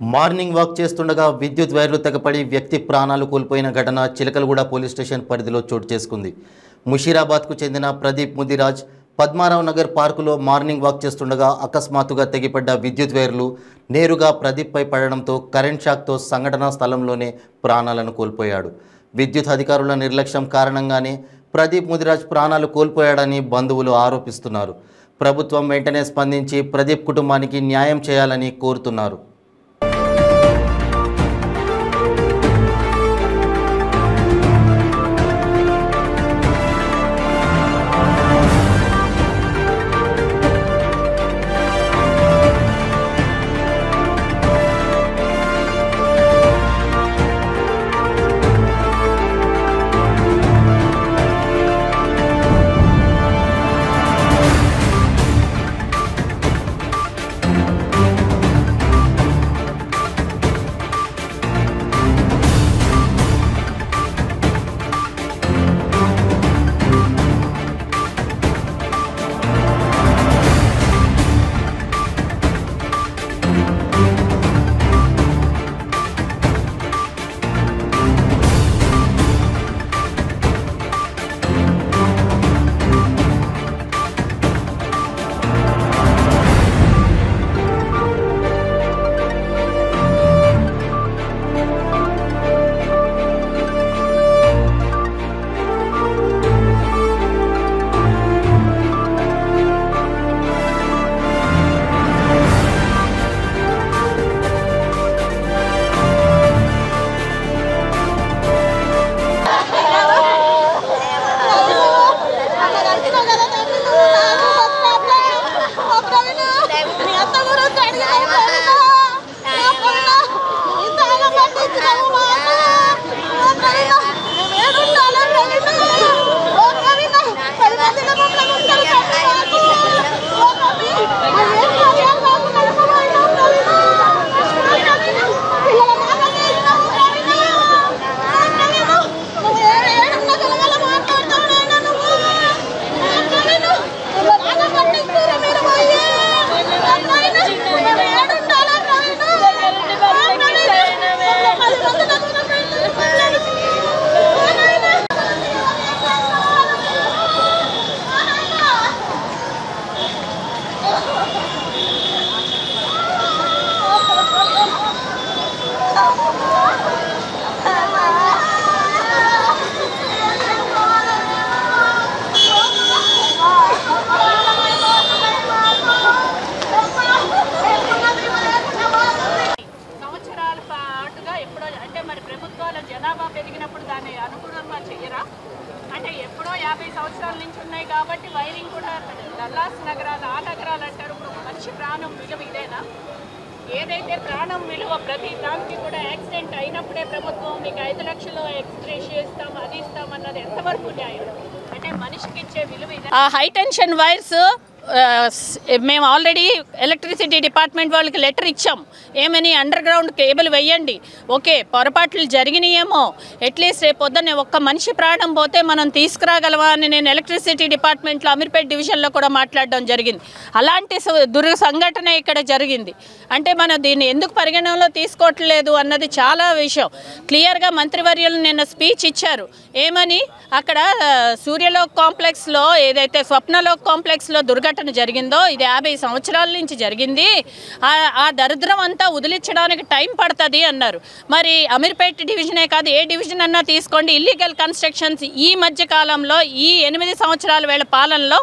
Morning walk చేస్తుండగా విద్యుత్ వైర్లు తెగపడి వ్యక్తి ప్రాణాలు కోల్పోయిన ఘటన చిలకలగూడ పోలీస్ స్టేషన్ పరిధిలో చోటు చేసుకుంది. ముషీరాబాద్కు చెందిన ప్రదీప్ ముదిరాజ్ పద్మారావు నగర్ పార్కులో మార్నింగ్ వాక్ చేస్తుండగా అకస్మాత్తుగా తెగిపడ్డ విద్యుత్ వైర్లు నేరుగా ప్రదీప్పై పడడంతో కరెంట్ షాక్తో సంఘటనా స్థలంలోనే ప్రాణాలను కోల్పోయాడు. విద్యుత్ అధికారుల నిర్లక్ష్యం కారణంగానే ప్రదీప్ ముదిరాజ్ ప్రాణాలు కోల్పోయాడని బంధువులు ఆరోపిస్తున్నారు. ప్రభుత్వం వెంటనే స్పందించి ప్రదీప్ కుటుంబానికి న్యాయం చేయాలని కోరుతున్నారు. జనాభా పెరిగినప్పుడు దాన్ని అనుకూలంగా చెయ్యరా అంటే ఎప్పుడో 50 సంవత్సరాల నుంచి ఉన్నాయి కాబట్టి వైరింగ్ కూడా డల్లాస్ నగరాలు ఆ నగరాలు అంటారు. ఇప్పుడు మనిషి ప్రాణం విలువ ఇదేనా? ఏదైతే ప్రాణం విలువ ప్రతి దానికి కూడా యాక్సిడెంట్ అయినప్పుడే ప్రభుత్వం మీకు 5 లక్షలు ఎక్స్గ్రేషియా ఇస్తాం అది ఇస్తామన్నది ఎంతవరకు న్యాయం? అంటే మనిషికి ఇచ్చే విలువ ఇదే. ఆ హై టెన్షన్ వైర్స్ మేము ఆల్రెడీ ఎలక్ట్రిసిటీ డిపార్ట్మెంట్ వాళ్ళకి లెటర్ ఇచ్చాం. ఏమని అండర్ గ్రౌండ్ కేబుల్ వేయండి, ఓకే పొరపాట్లు జరిగినాయేమో, అట్లీస్ట్ రేపు పొద్దున్నే ఒక్క మనిషి ప్రాణం పోతే మనం తీసుకురాగలవా అని నేను ఎలక్ట్రిసిటీ డిపార్ట్మెంట్లో అమీర్పేట్ డివిజన్లో కూడా మాట్లాడడం జరిగింది. అలాంటి సంఘటన ఇక్కడ జరిగింది. అంటే మనం దీన్ని ఎందుకు పరిగణనలో తీసుకోవట్లేదు అన్నది చాలా విషయం. క్లియర్గా మంత్రివర్యులు నిన్న స్పీచ్ ఇచ్చారు. ఏమని అక్కడ సూర్యలోక్ కాంప్లెక్స్లో ఏదైతే స్వప్నలోక్ కాంప్లెక్స్లో దుర్ఘటన జరిగిందో ఇది 50 సంవత్సరాల నుంచి జరిగింది, ఆ దరిద్రం అంతా వదిలించడానికి టైం పడుతుంది అన్నారు. మరి అమీర్పేట్ డివిజనే కాదు ఏ డివిజన్ అన్నా తీసుకోండి, ఇల్లీగల్ కన్స్ట్రక్షన్స్ ఈ మధ్య కాలంలో ఈ 8 సంవత్సరాల వేళ పాలనలో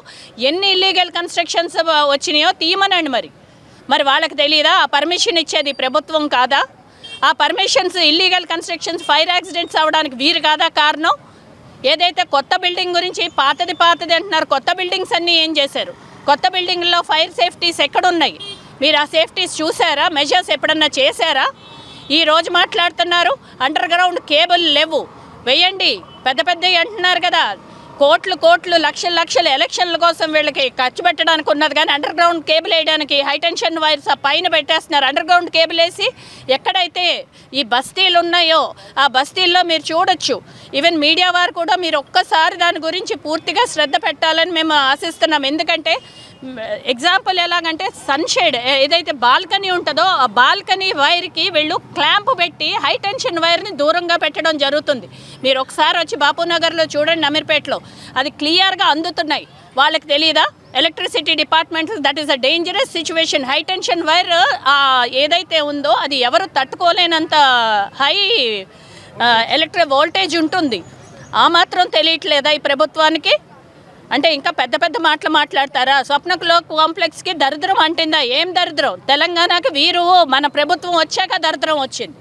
ఎన్ని ఇల్లీగల్ కన్స్ట్రక్షన్స్ వచ్చినాయో తీయమనండి. మరి వాళ్ళకి తెలియదా? ఆ పర్మిషన్ ఇచ్చేది ప్రభుత్వం కాదా? ఆ permissions illegal constructions fire accidents అవ్వడానికి వీరు కాదా కారణం? ఏదైతే కొత్త బిల్డింగ్ గురించి పాతది అంటున్నారు, కొత్త బిల్డింగ్స్ అన్నీ ఏం చేశారు? కొత్త బిల్డింగ్లో ఫైర్ సేఫ్టీస్ ఎక్కడున్నాయి? మీరు ఆ సేఫ్టీస్ చూసారా? మెజర్స్ ఎప్పుడన్నా చేశారా? ఈరోజు మాట్లాడుతున్నారు అండర్ గ్రౌండ్ కేబుల్ లేవు వేయండి, పెద్దవి అంటున్నారు కదా. కోట్లు లక్షలు ఎలక్షన్ల కోసం వీళ్ళకి ఖర్చు పెట్టడానికి ఉన్నది, కానీ అండర్ గ్రౌండ్ కేబుల్ వేయడానికి హైటెన్షన్ వైర్స్ పైన పెట్టేస్తున్నారు. అండర్ గ్రౌండ్ కేబుల్ వేసి ఎక్కడైతే ఈ బస్తీలు ఉన్నాయో ఆ బస్తీల్లో మీరు చూడొచ్చు. ఈవెన్ మీడియా వారు కూడా మీరు ఒక్కసారి దాని గురించి పూర్తిగా శ్రద్ధ పెట్టాలని మేము ఆశిస్తున్నాం. ఎందుకంటే ఎగ్జాంపుల్ ఎలాగంటే సన్షేడ్ ఏదైతే బాల్కనీ ఉంటుందో ఆ బాల్కనీ వైర్కి వీళ్ళు క్లాంప్ పెట్టి హైటెన్షన్ వైర్ని దూరంగా పెట్టడం జరుగుతుంది. మీరు ఒకసారి వచ్చి బాపూనగర్లో చూడండి, అమీర్పేటలో అది క్లియర్గా అందుతున్నాయి. వాళ్ళకి తెలియదా? Electricity department that is a dangerous situation. High tension wire ఏదైతే ఉందో అది ఎవరు తట్టుకోలేనంత హై ఎలక్ట్రిక్ వోల్టేజ్ ఉంటుంది. ఆ మాత్రం తెలియట్లేదా ఈ ప్రభుత్వానికి? అంటే ఇంకా పెద్ద పెద్ద మాటలు మాట్లాడతారా? స్వప్నకులో కాంప్లెక్స్కి దరిద్రం అంటుందా? ఏం దరిద్రం? తెలంగాణకి వీరు మన ప్రభుత్వం వచ్చాక దరిద్రం వచ్చింది.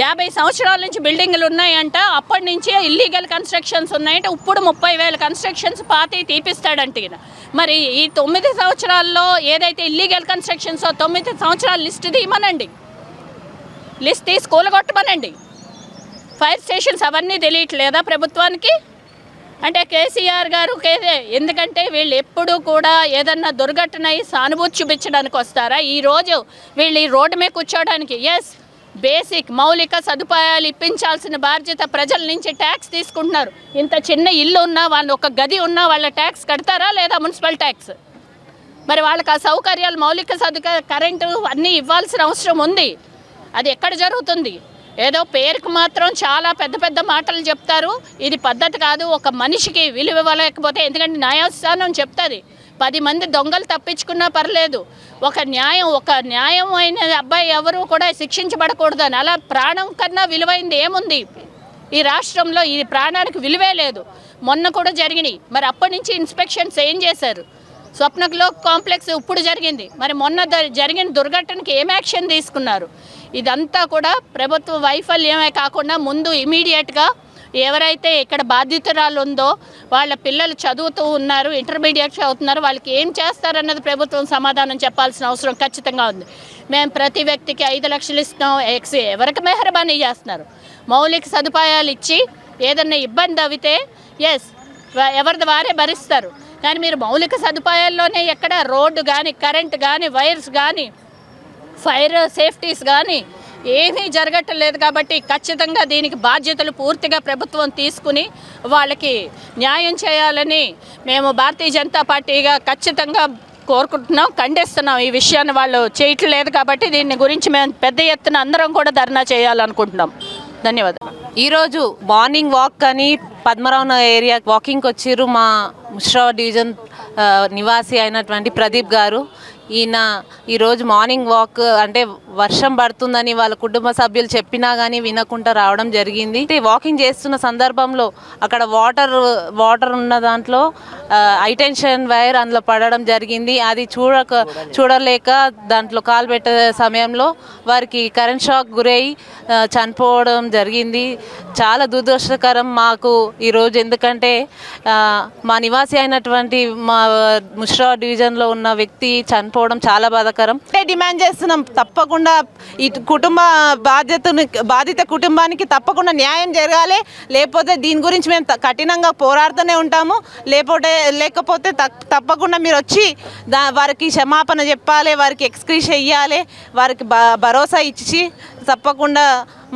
50 సంవత్సరాల నుంచి బిల్డింగ్లు ఉన్నాయంట, అప్పటి నుంచి ఇల్లీగల్ కన్స్ట్రక్షన్స్ ఉన్నాయంటే ఇప్పుడు 30,000 కన్స్ట్రక్షన్స్ పాతి తీపిస్తాడంట ఈయన. మరి ఈ 9 సంవత్సరాల్లో ఏదైతే ఇల్లీగల్ కన్స్ట్రక్షన్స్ 9 సంవత్సరాల లిస్ట్ తీయమనండి, లిస్ట్ తీసి కూలగొట్టమనండి. ఫైర్ స్టేషన్స్ అవన్నీ తెలియట్లేదా ప్రభుత్వానికి? అంటే కేసీఆర్ గారు ఎందుకంటే వీళ్ళు ఎప్పుడూ కూడా ఏదన్నా దుర్ఘటన సానుభూతి చూపించడానికి వస్తారా? ఈరోజు వీళ్ళు ఈ రోడ్డు మీద కూర్చోడానికి బేసిక్ మౌలిక సదుపాయాలు ఇప్పించాల్సిన బాధ్యత ప్రజల నుంచి ట్యాక్స్ తీసుకుంటున్నారు. ఇంత చిన్న ఇల్లు ఉన్నా వాళ్ళు ఒక గది ఉన్నా వాళ్ళ ట్యాక్స్ కడతారా లేదా? Municipal tax. మరి వాళ్ళకి ఆ సౌకర్యాలు మౌలిక కరెంటు అన్నీ ఇవ్వాల్సిన అవసరం ఉంది. అది ఎక్కడ జరుగుతుంది? ఏదో పేరుకు మాత్రం చాలా పెద్ద పెద్ద మాటలు చెప్తారు. ఇది పద్ధతి కాదు. ఒక మనిషికి విలువ ఇవ్వలేకపోతే, ఎందుకంటే న్యాయస్థానం చెప్తుంది 10 మంది దొంగలు తప్పించుకున్నా పర్లేదు, ఒక న్యాయం అయిన అబ్బాయి ఎవరు కూడా శిక్షించబడకూడదని. అలా ప్రాణం కన్నా విలువైంది ఏముంది ఈ రాష్ట్రంలో? ఈ ప్రాణానికి విలువే లేదు. మొన్న కూడా జరిగినాయి. మరి అప్పటి నుంచి ఇన్స్పెక్షన్స్ ఏం చేశారు? స్వప్నకులో కాంప్లెక్స్ ఇప్పుడు జరిగింది, మరి మొన్న జరిగిన దుర్ఘటనకి ఏం యాక్షన్ తీసుకున్నారు? ఇదంతా కూడా ప్రభుత్వ వైఫల్యమే కాకుండా ముందు ఇమీడియట్గా ఎవరైతే ఇక్కడ బాధితురాలు ఉందో వాళ్ళ పిల్లలు చదువుతూ ఉన్నారు, ఇంటర్మీడియట్ చదువుతున్నారు, వాళ్ళకి ఏం చేస్తారన్నది ప్రభుత్వం సమాధానం చెప్పాల్సిన అవసరం ఖచ్చితంగా ఉంది. మేము ప్రతి వ్యక్తికి 5 లక్షలు ఇస్తాం, ఎవరికి మెహర్బానీ చేస్తున్నారు? మౌలిక సదుపాయాలు ఇచ్చి ఏదన్నా ఇబ్బంది అవితే ఎవరిది వారే భరిస్తారు. కానీ మీరు మౌలిక సదుపాయాల్లోనే ఎక్కడ రోడ్డు కానీ కరెంట్ కానీ వైర్స్ కానీ ఫైర్ సేఫ్టీస్ కానీ ఏమీ జరగట్లేదు. కాబట్టి ఖచ్చితంగా దీనికి బాధ్యతలు పూర్తిగా ప్రభుత్వం తీసుకుని వాళ్ళకి న్యాయం చేయాలని మేము భారతీయ జనతా పార్టీగా ఖచ్చితంగా కోరుకుంటున్నాం, ఖండిస్తున్నాం. ఈ విషయాన్ని వాళ్ళు చేయట్లేదు కాబట్టి దీని గురించి మేము పెద్ద ఎత్తున అందరం కూడా ధర్నా చేయాలనుకుంటున్నాం. ధన్యవాదాలు. ఈరోజు మార్నింగ్ వాక్ అని పద్మరావు ఏరియా వాకింగ్కి వచ్చిర్రు మా ముషిరాబాద్ డివిజన్ నివాసి అయినటువంటి ప్రదీప్ గారు. ఈయన ఈరోజు మార్నింగ్ వాక్ అంటే వర్షం పడుతుందని వాళ్ళ కుటుంబ సభ్యులు చెప్పినా కానీ వినకుండా రావడం జరిగింది. వాకింగ్ చేస్తున్న సందర్భంలో అక్కడ వాటర్ ఉన్న దాంట్లో హైటెన్షన్ వైర్ అందులో పడడం జరిగింది. అది చూడలేక దాంట్లో కాలు పెట్టే సమయంలో వారికి కరెంట్ షాక్ గురై చనిపోవడం జరిగింది. చాలా దురదృష్టకరం మాకు ఈరోజు. ఎందుకంటే మా నివాసి అయినటువంటి మా ముషిరాబాద్ డివిజన్లో ఉన్న వ్యక్తి చనిపోవడం చాలా బాధాకరం. డిమాండ్ చేస్తున్నాం, తప్పకుండా ఈ బాధిత కుటుంబానికి తప్పకుండా న్యాయం జరగాలి. లేకపోతే దీని గురించి మేము కఠినంగా పోరాడుతూనే ఉంటాము. లేకపోతే తప్పకుండా మీరు వచ్చి వారికి క్షమాపణ చెప్పాలి, వారికి ఎక్స్క్రీజ్ ఇవ్వాలి, వారికి భరోసా ఇచ్చి తప్పకుండా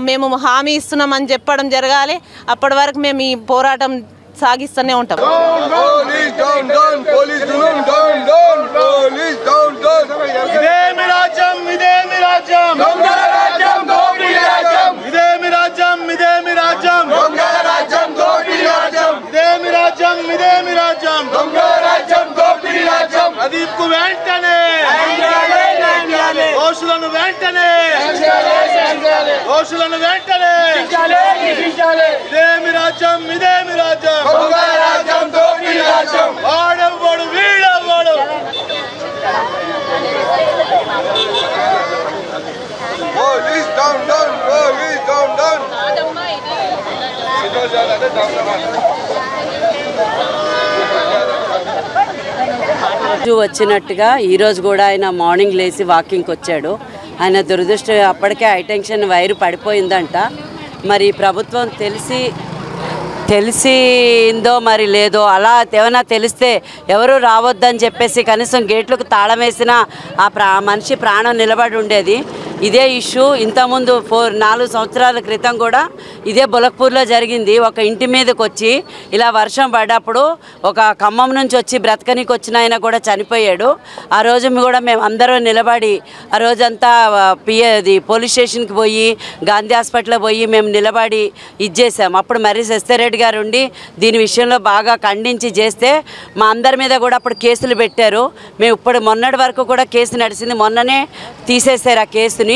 మేము హామీ ఇస్తున్నామని చెప్పడం జరగాలి. అప్పటి వరకు మేము ఈ పోరాటం సాగిస్తూనే ఉంటాం. ప్రదీప్కు వెంటనే దోషులను వెంటనే ఇదేమి రాజ్యం, ఇదేమి రాజ్యం, వాడెవ్వడు వీడెవ్వడు. Police down, down, police down, down. వచ్చినట్టుగా ఈరోజు కూడా ఆయన మార్నింగ్ లేచి వాకింగ్కి వచ్చాడు. ఆయన దురదృష్ట అప్పటికే హైటెన్షన్ వైరు పడిపోయిందంట. మరి ప్రభుత్వం తెలిసి తెలిసిందో మరి లేదో, అలా ఏమైనా తెలిస్తే ఎవరు రావద్దని చెప్పేసి కనీసం గేట్లకు తాళం వేసినా ఆ మనిషి ప్రాణం నిలబడి ఉండేది. ఇదే ఇష్యూ ఇంతకుముందు 4 సంవత్సరాల క్రితం కూడా ఇదే బొలక్పూర్లో జరిగింది. ఒక ఇంటి మీదకి వచ్చి ఇలా వర్షం పడ్డప్పుడు ఒక ఖమ్మం నుంచి వచ్చి బ్రతకనికి వచ్చిన ఆయన కూడా చనిపోయాడు. ఆ రోజు కూడా మేము అందరూ నిలబడి ఆ రోజంతా పోలీస్ స్టేషన్కి పోయి గాంధీ హాస్పిటల్లో పోయి మేము నిలబడి ఇచ్చేసాం. అప్పుడు మర్రి శశిరెడ్డి గారు ఉండి దీని విషయంలో బాగా ఖండించి చేస్తే మా అందరి మీద కూడా అప్పుడు కేసులు పెట్టారు. మేము ఇప్పుడు మొన్నటి వరకు కూడా కేసు నడిచింది, మొన్ననే తీసేశారు ఆ కేసుని.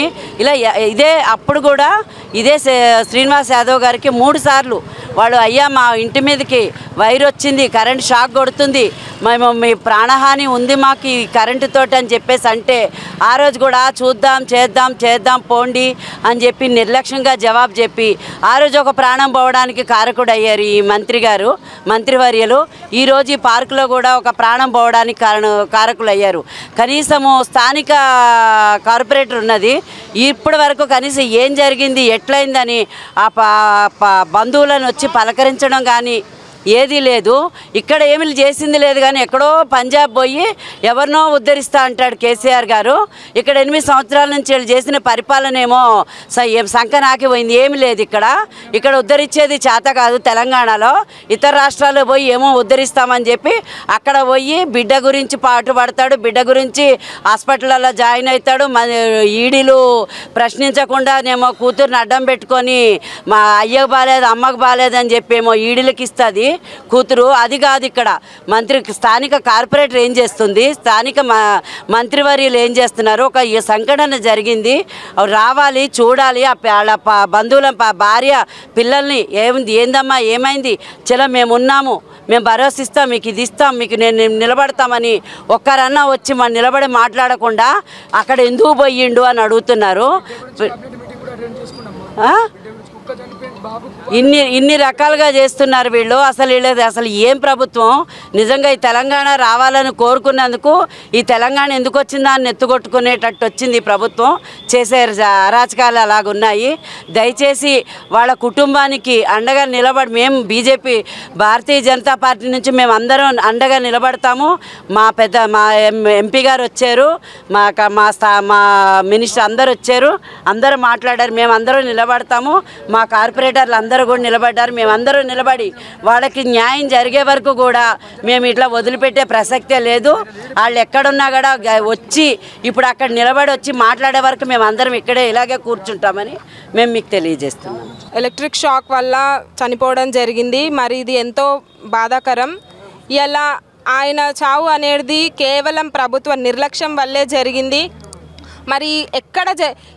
ఇలా ఇదే అప్పుడు కూడా ఇదే శ్రీనివాస్ యాదవ్ గారికి 3 సార్లు వాళ్ళు అయ్యా మా ఇంటి మీదకి వైర్ వచ్చింది, కరెంట్ షాక్ కొడుతుంది, మేము మీ ప్రాణహాని ఉంది మాకు ఈ కరెంటుతోటి అని చెప్పేసి అంటే ఆ రోజు కూడా చూద్దాం చేద్దాం పోండి అని చెప్పి నిర్లక్ష్యంగా జవాబు చెప్పి ఆ రోజు ఒక ప్రాణం పోవడానికి కారకుడు అయ్యారు ఈ మంత్రివర్యులు. ఈరోజు ఈ పార్కులో కూడా ఒక ప్రాణం పోవడానికి కారకులు అయ్యారు. కనీసము స్థానిక కార్పొరేటర్ ఉన్నది, ఇప్పటి వరకు కనీసం ఏం జరిగింది ఎట్లయిందని ఆ బంధువులను వచ్చి పలకరించడం కానీ ఏదీ లేదు. ఇక్కడ ఏమి చేసింది లేదు. కానీ ఎక్కడో పంజాబ్ పోయి ఎవరినో ఉద్ధరిస్తా అంటాడు కేసీఆర్ గారు. ఇక్కడ 8 సంవత్సరాల నుంచి వీళ్ళు చేసిన పరిపాలన ఏమో సంకనాకి పోయింది, ఏమి లేదు. ఇక్కడ ఉద్ధరించేది చేత కాదు. తెలంగాణలో ఇతర రాష్ట్రాల్లో పోయి ఏమో ఉద్ధరిస్తామని చెప్పి అక్కడ పోయి బిడ్డ గురించి పాటుపడతాడు, బిడ్డ గురించి హాస్పిటల్లో జాయిన్ అవుతాడు. ఈడీలు ప్రశ్నించకుండానేమో కూతుర్ని అడ్డం పెట్టుకొని మా అయ్యకు బాగాలేదు అమ్మకు బాగాలేదు అని చెప్పి ఏమో ఈడీలకి ఇస్తుంది కూతురు. అది కాదు ఇక్కడ స్థానిక కార్పొరేటర్ ఏం చేస్తుంది, స్థానిక మంత్రివర్యులు ఏం చేస్తున్నారు. ఒక సంఘటన జరిగింది, రావాలి చూడాలి, వాళ్ళ బంధువుల భార్య పిల్లల్ని ఏందమ్మా ఏమైంది, చలో మేము ఉన్నాము, మేము భరోసా ఇస్తాం, మీకు ఇది ఇస్తాం, మీకు నేను నిలబడతామని ఒక్కరన్నా వచ్చి మన నిలబడి మాట్లాడకుండా అక్కడ ఎందుకు పోయిండు అని అడుగుతున్నారు. ఇన్ని రకాలుగా చేస్తున్నారు వీళ్ళు. అసలు ఏం ప్రభుత్వం నిజంగా ఈ తెలంగాణ రావాలని కోరుకున్నందుకు ఈ తెలంగాణ ఎందుకు వచ్చిందా అని ఎత్తుకొట్టుకునేటట్టు వచ్చింది ఈ ప్రభుత్వం. చేసే అరాచకాలు అలాగున్నాయి. దయచేసి వాళ్ళ కుటుంబానికి అండగా నిలబడి మేము బీజేపీ భారతీయ జనతా పార్టీ నుంచి మేము అందరం అండగా నిలబడతాము. మా ఎంపీ గారు వచ్చారు, మా మినిస్టర్ అందరు వచ్చారు, అందరూ మాట్లాడారు, మేము అందరం నిలబడతాము. మా కార్పొరేటర్లు అందరూ కూడా నిలబడ్డారు. మేమందరూ నిలబడి వాళ్ళకి న్యాయం జరిగే వరకు కూడా మేము ఇట్లా వదిలిపెట్టే ప్రసక్తే లేదు. వాళ్ళు ఎక్కడున్నా కూడా వచ్చి ఇప్పుడు అక్కడ నిలబడి వచ్చి మాట్లాడే వరకు మేము అందరం ఇక్కడే ఇలాగే కూర్చుంటామని మేము మీకు తెలియజేస్తున్నాం. ఎలక్ట్రిక్ షాక్ వల్ల చనిపోవడం జరిగింది. మరి ఇది ఎంతో బాధాకరం. ఇలా ఆయన చావు అనేది కేవలం ప్రభుత్వ నిర్లక్ష్యం వల్లే జరిగింది. మరి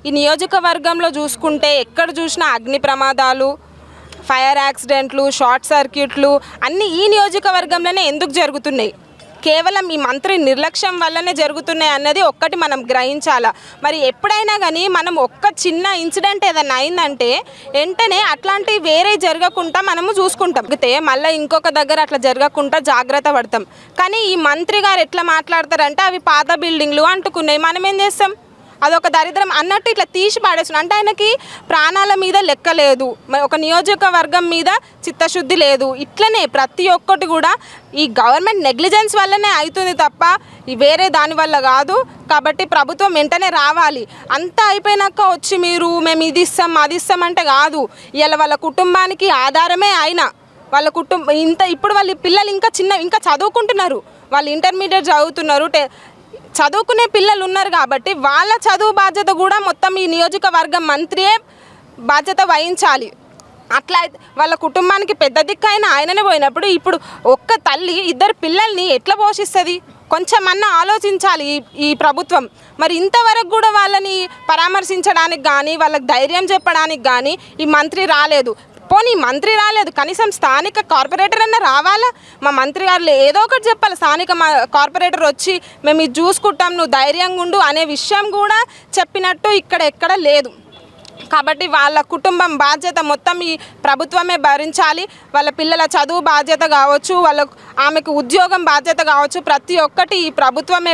ఈ నియోజకవర్గంలో చూసుకుంటే ఎక్కడ చూసినా అగ్ని ప్రమాదాలు, ఫైర్ యాక్సిడెంట్లు, షార్ట్ సర్క్యూట్లు అన్నీ ఈ నియోజకవర్గంలోనే ఎందుకు జరుగుతున్నాయి? కేవలం ఈ మంత్రి నిర్లక్ష్యం వల్లనే జరుగుతున్నాయి అన్నది ఒక్కటి మనం గ్రహించాలా. మరి ఎప్పుడైనా కానీ మనం ఒక్క చిన్న ఇన్సిడెంట్ ఏదైనా అయిందంటే వెంటనే అట్లాంటివి వేరే జరగకుండా మనము చూసుకుంటాం, మళ్ళీ ఇంకొక దగ్గర అట్లా జరగకుండా జాగ్రత్త పడతాం. కానీ ఈ మంత్రి గారు ఎట్లా మాట్లాడతారంటే అవి పాత బిల్డింగ్లు అంటుకున్నాయి, మనం ఏం చేస్తాం, అదొక దరిద్రం అన్నట్టు ఇట్లా తీసి పాడేస్తున్నాం. అంటే ఆయనకి ప్రాణాల మీద లెక్క లేదు, ఒక నియోజకవర్గం మీద చిత్తశుద్ధి లేదు. ఇట్లనే ప్రతి ఒక్కటి కూడా ఈ గవర్నమెంట్ నెగ్లిజెన్స్ వల్లనే అవుతుంది తప్ప వేరే దానివల్ల కాదు. కాబట్టి ప్రభుత్వం వెంటనే రావాలి. అంతా అయిపోయినాక వచ్చి మేము ఇది ఇస్తాం అది ఇస్తాం అంటే కాదు. ఇలా వాళ్ళ కుటుంబానికి ఆధారమే ఆయన, వాళ్ళ ఇప్పుడు వాళ్ళ పిల్లలు ఇంకా చదువుకుంటున్నారు, వాళ్ళు ఇంటర్మీడియట్ చదువుతున్నారు, చదువుకునే పిల్లలు ఉన్నారు. కాబట్టి వాళ్ళ చదువు బాధ్యత కూడా మొత్తం ఈ నియోజకవర్గం మంత్రియే బాధ్యత వహించాలి. అట్లా వాళ్ళ కుటుంబానికి పెద్ద దిక్కైనా ఆయననే పోయినప్పుడు ఇప్పుడు ఒక్క తల్లి 2 పిల్లల్ని ఎట్లా పోషిస్తుంది? కొంచెమన్నా ఆలోచించాలి ఈ ప్రభుత్వం. మరి ఇంతవరకు కూడా వాళ్ళని పరామర్శించడానికి కానీ వాళ్ళకి ధైర్యం చెప్పడానికి కానీ ఈ మంత్రి రాలేదు. పోనీ మంత్రి రాలేదు, కనీసం స్థానిక కార్పొరేటర్ అన్న రావాలా? మా మంత్రి గారు ఏదో ఒకటి చెప్పాలి. స్థానిక కార్పొరేటర్ వచ్చి మేము ఇది చూసుకుంటాం, నువ్వు ధైర్యంగా ఉండు అనే విషయం కూడా చెప్పినట్టు ఎక్కడ లేదు. కాబట్టి వాళ్ళ కుటుంబం బాధ్యత మొత్తం ఈ ప్రభుత్వమే భరించాలి. వాళ్ళ పిల్లల చదువు బాధ్యత కావచ్చు, ఆమెకు ఉద్యోగం బాధ్యత కావచ్చు, ప్రతి ఒక్కటి ఈ ప్రభుత్వమే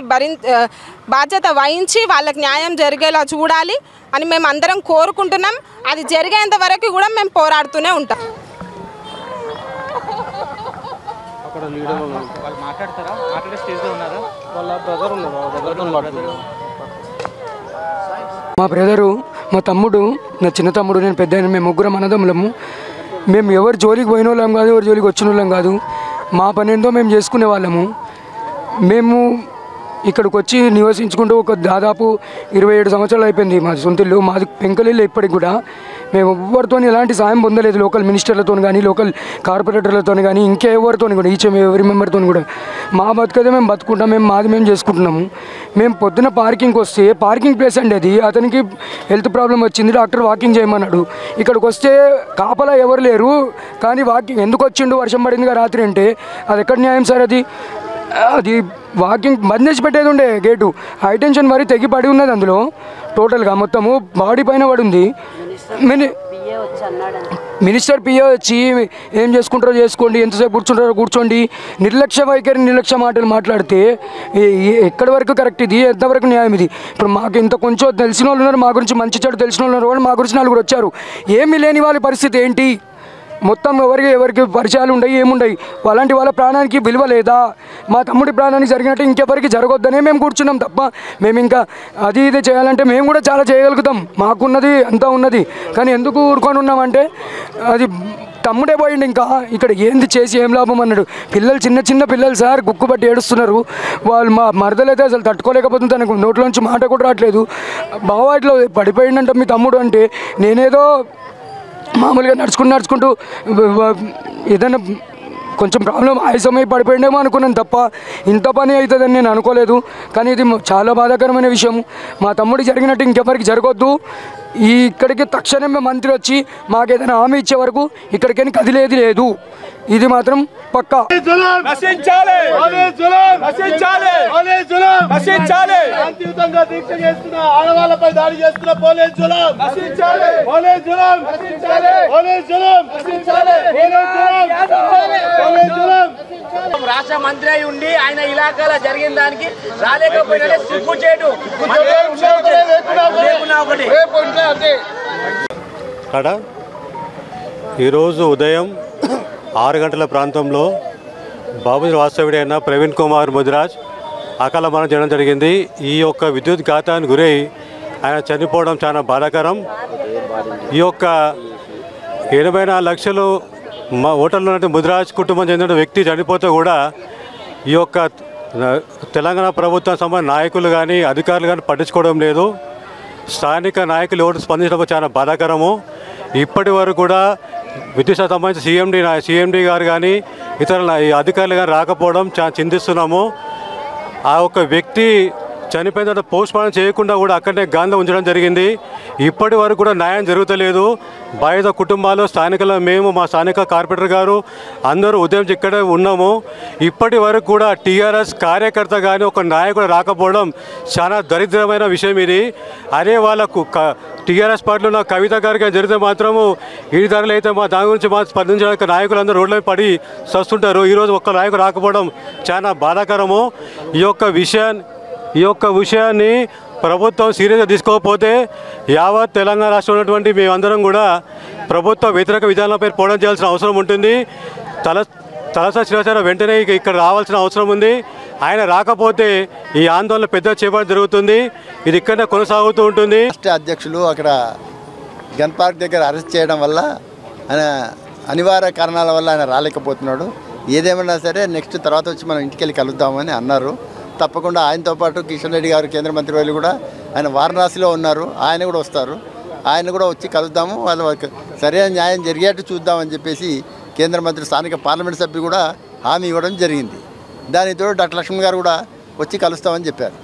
బాధ్యత వహించి వాళ్ళకి న్యాయం జరిగేలా చూడాలి అని మేము అందరం కోరుకుంటున్నాం. అది జరిగేంత వరకు కూడా మేము పోరాడుతూనే ఉంటాం. అక్కడ లీడర్ వాళ్ళు మాట్లాడతారా? మాట్లాడే స్టేజ్లో ఉన్నారా? వాళ్ళ బ్రదర్ ఉన్నారు. మా బ్రదరు, మా తమ్ముడు, నా చిన్న తమ్ముడు, నేను పెద్ద అయిన, మేము ముగ్గురం అన్నదమ్ములము. మేము ఎవరి జోలికి పోయిన వాళ్ళం కాదు, ఎవరి జోలికి వచ్చిన వాళ్ళం కాదు. మా పని ఏందో మేము చేసుకునే వాళ్ళము. మేము ఇక్కడికి వచ్చి నివసించుకుంటూ ఒక దాదాపు 27 సంవత్సరాలు అయిపోయింది. మా సొంత ఇల్లు, మాది పెంకలిల్లు. ఇప్పటికి కూడా మేము ఎవరితో ఎలాంటి సాయం పొందలేదు. లోకల్ మినిస్టర్లతో కానీ, లోకల్ కార్పొరేటర్లతో కానీ, ఇంకెవరితో కూడా, ఈచ్ ఎవరి మెంబర్తో కూడా మా బతుకైతే మేము బతుకుంటాం. మాది మేము చేసుకుంటున్నాము. మేము పొద్దున పార్కింగ్కి వస్తే, పార్కింగ్ ప్లేస్ అండి అది, అతనికి హెల్త్ ప్రాబ్లం వచ్చింది, డాక్టర్ వాకింగ్ చేయమన్నాడు. ఇక్కడికి వస్తే కాపలా ఎవరు లేరు, కానీ వాకింగ్ ఎందుకు వచ్చిండు, వర్షం పడిందిగా రాత్రి అంటే అది ఎక్కడ న్యాయం సార్? అది వాకింగ్ బంద్ చేసి పెట్టేది ఉండే గేటు. హైటెన్షన్ మరి తెగి పడి ఉన్నది అందులో, టోటల్గా మొత్తము బాడీ పైన పడి ఉంది. మినిస్టర్ పిఏ వచ్చి ఏం చేసుకుంటారో చేసుకోండి, ఎంతసేపు కూర్చుంటారో కూర్చోండి, నిర్లక్ష్య వైఖరి, నిర్లక్ష్య మాటలు మాట్లాడితే ఎక్కడి వరకు కరెక్ట్ ఇది, ఎంతవరకు న్యాయం ఇది? ఇప్పుడు మాకు ఇంత కొంచెం తెలిసిన వాళ్ళు ఉన్నారు, మా గురించి మంచి చెడు తెలిసిన వాళ్ళు ఉన్నారు, మా గురించి 4 వచ్చారు. ఏమీ లేని వాళ్ళ పరిస్థితి ఏంటి? మొత్తం ఎవరికి పరిచయాలు ఉండయి, ఏముండయి. అలాంటి వాళ్ళ ప్రాణానికి విలువ లేదా? మా తమ్ముడి ప్రాణానికి జరిగినట్టు ఇంకెవరికి జరగొద్దనే మేము కూర్చున్నాం తప్ప, మేము ఇంకా అది ఇది చేయాలంటే మేము కూడా చాలా చేయగలుగుతాం, మాకున్నది అంతా ఉన్నది. కానీ ఎందుకు ఊరుకొని ఉన్నామంటే, అది తమ్ముడే పోయిండు, ఇంకా ఇక్కడ ఏంది చేసి ఏం లాభం అన్నాడు. పిల్లలు చిన్న పిల్లలు సార్, గుక్కుబట్టి ఏడుస్తున్నారు. వాళ్ళు మా మరదలైతే అసలు తట్టుకోలేకపోతుంది, తనకు నోట్లోంచి మాట కూడా రావట్లేదు. బావా ఇట్లా పడిపోయిందంట మీ తమ్ముడు అంటే, నేనేదో మామూలుగా నడుచుకుంటూ ఏదైనా కొంచెం ప్రాబ్లం ఆయాసమై పడిపోయిండేమో అనుకున్నాను తప్ప ఇంత పని అవుతుందని నేను అనుకోలేదు. కానీ ఇది చాలా బాధాకరమైన విషయం. మా తమ్ముడికి జరిగినట్టు ఇంకెవరికి జరగొద్దు. ఇక్కడికి తక్షణమే మంత్రి వచ్చి మాకేదైనా హామీ ఇచ్చే వరకు ఇక్కడికైనా కదిలేది లేదు. ఇది మాత్రం పక్కా. శాంతియుతంగా దీక్ష చేస్తున్న ఆడవాళ్ళపై దాడి చేస్తున్న పోలీస్ జులాం రాష్ట్ర మంత్రి అయి ఉండి ఆయన ఇలాకాలో జరిగిన దానికి రాలేకపోయినా సిగ్గు చేయడు. ఈరోజు ఉదయం 6 గంటల ప్రాంతంలో బాబు వాస్తవ్యుడు అయిన ప్రవీణ్ కుమార్ ముదిరాజ్ అకాల మరణం చేయడం జరిగింది. ఈ యొక్క విద్యుత్ ఘాతానికి గురై ఆయన చనిపోవడం చాలా బాధాకరం. ఈ యొక్క 84 లక్షలు మా ఓటర్లో ముదిరాజ్ కుటుంబం చెందిన వ్యక్తి చనిపోతే కూడా ఈ యొక్క తెలంగాణ ప్రభుత్వం సంబంధించిన నాయకులు కానీ అధికారులు కానీ పట్టించుకోవడం లేదు. స్థానిక నాయకులు ఎవరు స్పందించడం చాలా బాధాకరము. ఇప్పటి వరకు కూడా విద్యుత్ శాఖ సంబంధించి సిఎండి గారు కానీ ఇతర అధికారులు కానీ రాకపోవడం చాలా చింతిస్తున్నాము. ఆ ఒక్క వ్యక్తి చనిపోయిన తర్వాత పోస్ట్ మార్టం చేయకుండా కూడా అక్కడనే గాంధీ ఉంచడం జరిగింది. ఇప్పటి వరకు కూడా న్యాయం జరుగుతలేదు. బాధిత కుటుంబాలు, స్థానికులు, మేము, మా స్థానిక కార్పొరేటర్ గారు అందరూ ఉదయం ఇక్కడే ఉన్నాము. ఇప్పటి వరకు కూడా టీఆర్ఎస్ కార్యకర్త కానీ ఒక నాయకుడు రాకపోవడం చాలా దరిద్రమైన విషయం ఇది. అదే వాళ్ళకు టీఆర్ఎస్ పార్టీలో ఉన్న కవిత గారికి జరిగితే మాత్రము ఈ ధరలు అయితే మా దాని గురించి స్పందించడానికి నాయకులందరూ రోడ్లపై పడి వస్తుంటారు. ఈరోజు ఒక్క నాయకుడు రాకపోవడం చాలా బాధాకరము. ఈ యొక్క విషయాన్ని ప్రభుత్వం సీరియస్గా తీసుకోకపోతే యావత్ తెలంగాణ రాష్ట్రంలో ఉన్నటువంటి మేమందరం కూడా ప్రభుత్వ వ్యతిరేక విధానాలపై పోవడం చేయాల్సిన అవసరం ఉంటుంది. తలసాని శ్రీనివాసరావు వెంటనే ఇక్కడ రావాల్సిన అవసరం ఉంది. ఆయన రాకపోతే ఈ ఆందోళన పెద్ద చేపట్టడం జరుగుతుంది. ఇది ఇక్కడనే కొనసాగుతూ ఉంటుంది. రాష్ట్ర అధ్యక్షులు అక్కడ గన్ పార్క్ దగ్గర అరెస్ట్ చేయడం వల్ల ఆయన అనివార్య కారణాల వల్ల ఆయన రాలేకపోతున్నాడు. ఏదేమన్నా సరే నెక్స్ట్ తర్వాత వచ్చి మనం ఇంటికి వెళ్ళి కలుద్దామని అన్నారు. తప్పకుండా ఆయనతో పాటు కిషన్ రెడ్డి గారు కేంద్ర మంత్రి వాళ్ళు కూడా ఆయన వారణాసిలో ఉన్నారు, ఆయన కూడా వస్తారు. ఆయన కూడా వచ్చి కలుద్దాము, వాళ్ళకి సరైన న్యాయం జరిగేట్టు చూద్దామని చెప్పేసి కేంద్ర మంత్రి స్థానిక పార్లమెంట్ సభ్యులు కూడా హామీ ఇవ్వడం జరిగింది. దానితో డాక్టర్ లక్ష్మణ్ గారు కూడా వచ్చి కలుస్తామని చెప్పారు.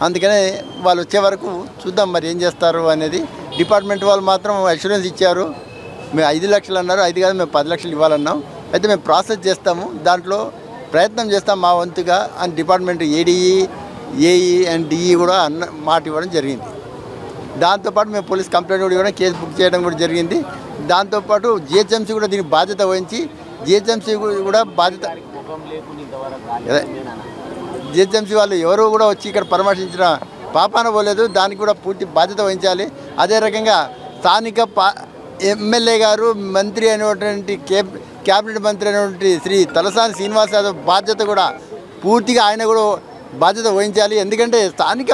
అందుకనే వాళ్ళు వచ్చే వరకు చూద్దాం మరి ఏం చేస్తారు అనేది. డిపార్ట్మెంట్ వాళ్ళు మాత్రం అష్యూరెన్స్ ఇచ్చారు. మేము 5 లక్షలు అన్నారు, 5 కాదు మేము 10 లక్షలు ఇవ్వాలన్నాం. అయితే మేము ప్రాసెస్ చేస్తాము, దాంట్లో ప్రయత్నం చేస్తాం మా వంతుగా అని department ADE, AE and DE కూడా మాట ఇవ్వడం జరిగింది. దాంతోపాటు మేము పోలీస్ కంప్లైంట్ కూడా ఇవ్వడం, కేసు బుక్ చేయడం కూడా జరిగింది. దాంతోపాటు జిహెచ్ఎంసీ కూడా దీనికి బాధ్యత వహించి జిహెచ్ఎంసీ కూడా బాధ్యత, జిహెచ్ఎంసీ వాళ్ళు ఎవరు కూడా వచ్చి ఇక్కడ పరామర్శించిన పాపాన పోలేదు, దానికి కూడా పూర్తి బాధ్యత వహించాలి. అదే రకంగా స్థానిక ఎమ్మెల్యే గారు, మంత్రి అయినటువంటి క్యాబినెట్ మంత్రి అయినటువంటి శ్రీ తలసాని శ్రీనివాస్ యాదవ్ బాధ్యత కూడా పూర్తిగా ఆయన కూడా బాధ్యత వహించాలి. ఎందుకంటే స్థానిక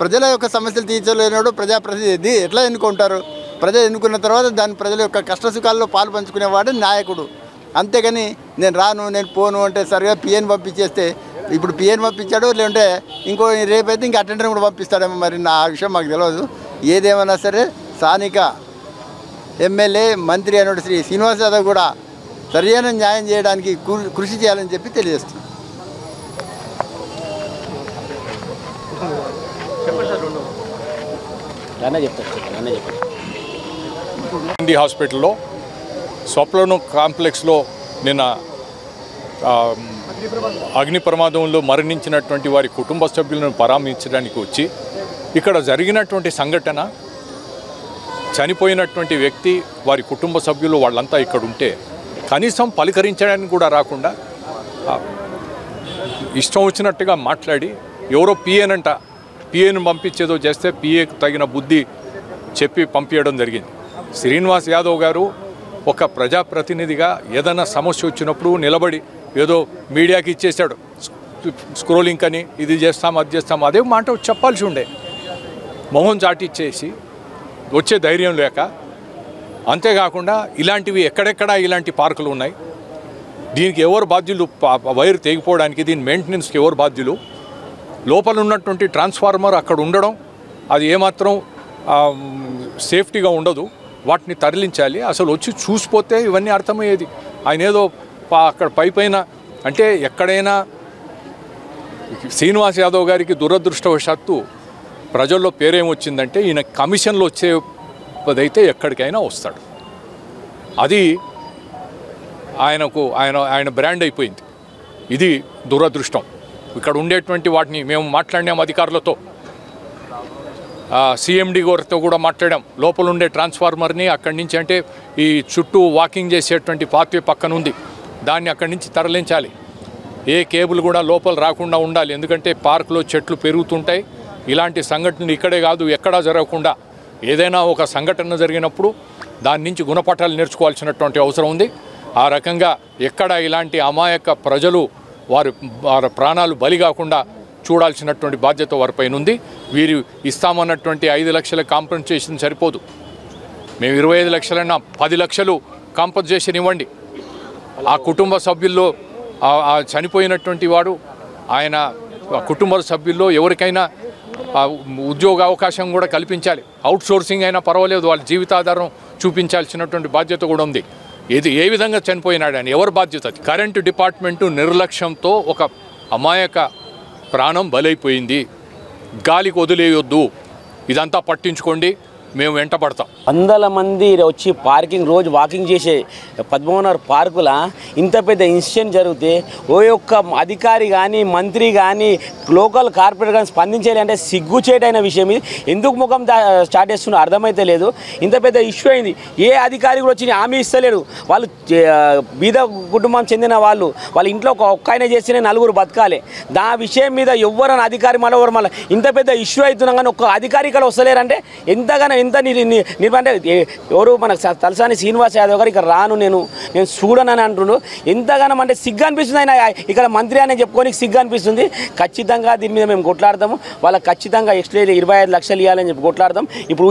ప్రజల యొక్క సమస్యలు తీర్చలేనప్పుడు ప్రజాప్రతినిధి ఎట్లా ఎన్నుకుంటారు? ప్రజలు ఎన్నుకున్న తర్వాత దాని ప్రజల యొక్క కష్టసుఖాల్లో పాలు పంచుకునేవాడు నాయకుడు. అంతేగాని నేను రాను, నేను పోను అంటే సరిగా పిఎన్ పంపించేస్తే, ఇప్పుడు పిఎన్ పంపించాడు, లేదంటే ఇంకో రేపైతే ఇంకా అటెండర్ కూడా పంపిస్తాడేమో, మరి ఆ విషయం మాకు తెలియదు. ఏదేమైనా సరే స్థానిక ఎమ్మెల్యే మంత్రి అయిన శ్రీ శ్రీనివాస్ యాదవ్ కూడా సరైన న్యాయం చేయడానికి కృషి చేయాలని చెప్పి తెలియజేస్తున్నాను. గాంధీ హాస్పిటల్లో స్వప్నను కాంప్లెక్స్లో నిన్న అగ్ని ప్రమాదంలో మరణించినటువంటి వారి కుటుంబ సభ్యులను పరామర్శించడానికి వచ్చి ఇక్కడ జరిగినటువంటి సంఘటన, చనిపోయినటువంటి వ్యక్తి, వారి కుటుంబ సభ్యులు వాళ్ళంతా ఇక్కడ ఉంటే కనీసం పలకరించడానికి కూడా రాకుండా ఇష్టం వచ్చినట్టుగా మాట్లాడి ఎవరో పిఏను పంపించేదో చేస్తే పిఏకు తగిన బుద్ధి చెప్పి పంపించడం జరిగింది. శ్రీనివాస్ యాదవ్ గారు ఒక ప్రజాప్రతినిధిగా ఏదైనా సమస్య వచ్చినప్పుడు నిలబడి ఏదో మీడియాకి ఇచ్చేసాడు, స్క్రోలింగ్ అని, ఇది చేస్తాం అది చేస్తాం, అదే మాట చెప్పాల్సి ఉండే. మొహం చాటిచ్చేసి వచ్చే ధైర్యం లేక, అంతేకాకుండా ఇలాంటివి ఎక్కడెక్కడ ఇలాంటి పార్కులు ఉన్నాయి, దీనికి ఎవరు బాధ్యులు? వైర్ తెగిపోవడానికి దీని మెయింటెనెన్స్కి ఎవరు బాధ్యులు? లోపల ఉన్నటువంటి ట్రాన్స్ఫార్మర్ అక్కడ ఉండడం అది ఏమాత్రం సేఫ్టీగా ఉండదు, వాటిని తరలించాలి. అసలు వచ్చి చూసిపోతే ఇవన్నీ అర్థమయ్యేది. ఆయన ఏదో అక్కడ పైన అంటే ఎక్కడైనా శ్రీనివాస్ యాదవ్ గారికి దురదృష్టవశాత్తు ప్రజల్లో పేరేమొచ్చిందంటే ఈయన కమిషన్లు వచ్చేదైతే ఎక్కడికైనా వస్తాడు. అది ఆయన బ్రాండ్ అయిపోయింది. ఇది దురదృష్టం. ఇక్కడ ఉండేటువంటి వాటిని మేము మాట్లాడినాం అధికారులతో, సిఎండి గారితో కూడా మాట్లాడాం. లోపల ఉండే ట్రాన్స్ఫార్మర్ని అక్కడి నుంచి, అంటే ఈ చుట్టూ వాకింగ్ చేసేటువంటి పాత్వే పక్కన ఉంది, దాన్ని అక్కడి నుంచి తరలించాలి. ఏ కేబుల్ కూడా లోపల రాకుండా ఉండాలి. ఎందుకంటే పార్కులో చెట్లు పెరుగుతుంటాయి. ఇలాంటి సంఘటనలు ఇక్కడే కాదు ఎక్కడా జరగకుండా, ఏదైనా ఒక సంఘటన జరిగినప్పుడు దాని నుంచి గుణపాఠాలు నేర్చుకోవాల్సినటువంటి అవసరం ఉంది. ఆ రకంగా ఎక్కడ ఇలాంటి అమాయక ప్రజలు వారి ప్రాణాలు బలి కాకుండా చూడాల్సినటువంటి బాధ్యత వారిపైన ఉంది. వీరు ఇస్తామన్నటువంటి 5 లక్షల కాంపెన్సేషన్ సరిపోదు. మేము 25 లక్షలైనా 10 లక్షలు కాంపెన్సేషన్ ఇవ్వండి. ఆ కుటుంబ సభ్యుల్లో ఆ చనిపోయినటువంటి వాడు, ఆయన కుటుంబ సభ్యుల్లో ఎవరికైనా ఉద్యోగ అవకాశం కూడా కల్పించాలి. అవుట్సోర్సింగ్ అయినా పర్వాలేదు, వాళ్ళ జీవితాధారం చూపించాల్సినటువంటి బాధ్యత కూడా ఉంది. ఏ విధంగా చనిపోయినాడని ఎవరి బాధ్యత? కరెంటు డిపార్ట్మెంటు నిర్లక్ష్యంతో ఒక అమాయక ప్రాణం బలైపోయింది. గాలికి వదిలేయొద్దు, ఇదంతా పట్టించుకోండి, మేము వెంట పడతాం. వందల మంది వచ్చి రోజు వాకింగ్ చేసే పద్మనాభనగర్ పార్కుల ఇంత పెద్ద ఇన్సిడెంట్ జరిగితే ఓ యొక్క అధికారి కానీ మంత్రి కానీ లోకల్ కార్పొరేటర్ కానీ స్పందించాలి అంటే సిగ్గుచేటైన విషయం. ఇది ఎందుకు ముఖం స్టార్ట్ చేస్తున్నా అర్థమైతే లేదు. ఇంత పెద్ద ఇష్యూ అయింది. ఏ అధికారి కూడా వచ్చి హామీ ఇస్తలేడు. వాళ్ళు బీద కుటుంబం చెందిన వాళ్ళు, వాళ్ళ ఇంట్లో ఒక్క ఆయన చేస్తేనే 4 బతకాలి. దా విషయం మీద ఎవరైనా అధికారి మళ్ళీ ఇంత పెద్ద ఇష్యూ అవుతున్నాం కానీ ఒక్క అధికారి ఇక్కడ వస్తలేరంటే ఎంత నిర్బంధ. ఎవరు మన తలసాని శ్రీనివాస్ యాదవ్ గారు ఇక్కడ రాను, నేను చూడనని అంటుండ్రు. ఎంతగానో అంటే సిగ్గు అనిపిస్తుంది. ఆయన ఇక్కడ మంత్రి అని చెప్పుకొని సిగ్గు అనిపిస్తుంది. ఖచ్చితంగా దీని మీద మేము కొట్లాడతాము. వాళ్ళకి ఖచ్చితంగా ఎక్స్ట్రా 25 లక్షలు ఇవ్వాలని చెప్పి కొట్లాడతాం. ఇప్పుడు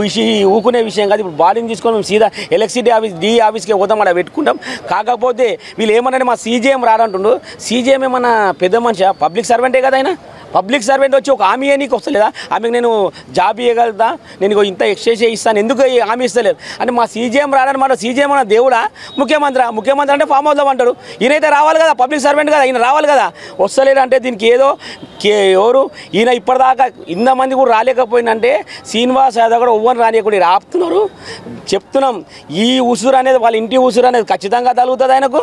ఊకునే విషయం కాదు. ఇప్పుడు బాడీని తీసుకొని మేము సీదా ఎలక్ట్రిసిటీ ఆఫీస్కి పోతాం, అక్కడ పెట్టుకుంటాం. కాకపోతే వీళ్ళు ఏమన్నా మా సీజీఎం రాడంటుండు. సీజీఎం ఏమన్నా పెద్ద మనిషి, పబ్లిక్ సర్వెంటే కదా ఆయన. పబ్లిక్ సర్వెంట్ వచ్చి ఒక హామీ నీకు వస్తలేదా? ఆమెకు నేను జాబ్ ఇవ్వగలుగుతా, నేను ఇంత ఎక్స్చేంజ్ ఇస్తాను, ఎందుకు హామీ ఇస్తలేదు అంటే మా సీజీఎం రాడని మాట. సీజీఎం అన్న దేవుడా? ముఖ్యమంత్రి అంటే ఫామ్ హౌస్లో అంటారు. ఈయనైతే రావాలి కదా, పబ్లిక్ సర్వెంట్ కదా, ఈయన రావాలి కదా. వస్తలేడు అంటే దీనికి ఏదో ఎవరు ఈయన ఇప్పటిదాకా ఇంతమంది కూడా రాలేకపోయిందంటే శ్రీనివాస్ యాదవ్ కూడా ఎవ్వరు రానియకుండా ఆపుతున్నారు. చెప్తున్నాం, ఈ ఉసురు అనేది వాళ్ళ ఇంటి ఉసురు అనేది ఖచ్చితంగా తగులుతుంది ఆయనకు.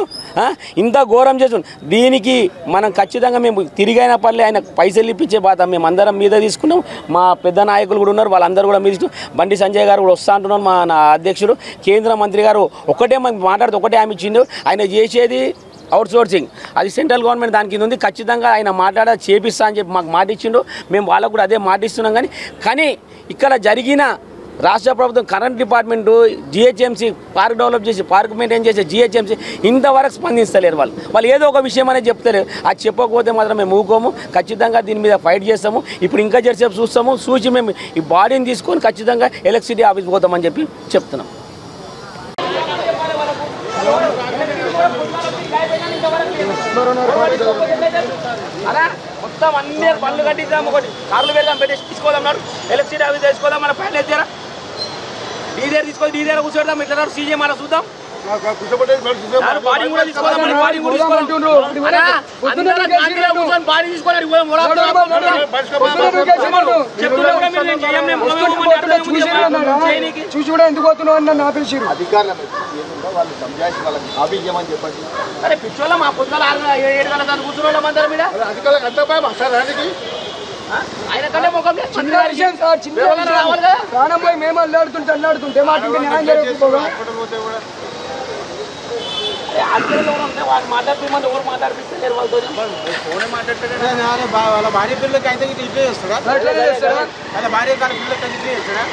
ఇంత ఘోరం చేస్తుంది. దీనికి మనం ఖచ్చితంగా మేము తిరిగైన పర్లే ఆయన పైసలు ఇప్పించే బాధ మేము అందరం మీద తీసుకున్నాం. మా పెద్ద నాయకులు కూడా ఉన్నారు, వాళ్ళందరూ కూడా మీద బండి సంజయ్ గారు కూడా వస్తా అంటున్నారు. మా అధ్యక్షుడు కేంద్ర మంత్రి గారు ఒకటే మాట్లాడుతూ ఒకటే హామీ ఇచ్చిండు. ఆయన చేసేది అవుట్సోర్సింగ్, అది సెంట్రల్ గవర్నమెంట్ దాని కింద ఉంది. ఖచ్చితంగా ఆయన చేపిస్తా అని చెప్పి మాకు మాట ఇచ్చిండు. మేము వాళ్ళకు కూడా అదే మాట ఇస్తున్నాం. కానీ ఇక్కడ జరిగిన రాష్ట్ర ప్రభుత్వం current department GHMC park develop చేసి పార్క్ మెయింటైన్ చేసే జిహెచ్ఎంసీ ఇంతవరకు స్పందిస్తలేరు. వాళ్ళు ఏదో ఒక విషయం అనేది చెప్తలేరు. అది చెప్పకపోతే మాత్రం మేము ఊకోము, ఖచ్చితంగా దీని మీద ఫైట్ చేస్తాము. ఇప్పుడు ఇంకా జరిసేపు చూసి మేము ఈ బాడీని తీసుకొని ఖచ్చితంగా ఎలక్ట్రిసిటీ ఆఫీస్ పోతామని చెప్పి చెప్తున్నాం. మొత్తం అన్ని పనులు కట్టిద్దాం, ఒకటి కార్లు పెడదాం, పెట్టేసి తీసుకోదాం, ఎలక్ట్రిసిటీ ఆఫీస్ తీసుకోదాం, మన పైన ఎత్తారా డీజర్ తీసుకోవాలి, డీజర్ కూర్చోదాం, ఇట్లా సీజే మన చూద్దాం, బాడీ కూడా తీసుకోదాం, బాడీ కూడా బాడీ తీసుకోవాలి. చూసి కూడా ఎందుకు పోతున్నావు అని నన్ను ఆపేసారు. అరే పిచ్చోళ్ళ మా పొద్దున 6-7 గంటల దాన్ని కూర్చున్న మందరం మీద ఆయన కంటే ముఖం చిన్న విషయం సార్, చిన్న ప్రాణం పోయి మేము అల్లాడుతుంటే మాకు ఇంకా న్యాయం జరగకపోగా మాట్లాడిపోమంటే ఎవరు మాట్లాడిపిస్తారు వాళ్ళతో వాళ్ళ భార్య పిల్లలకి అయితే ఇట్లా చేస్తాడా, వాళ్ళ భార్య పిల్లలకి ఇట్లా చేస్తాడా?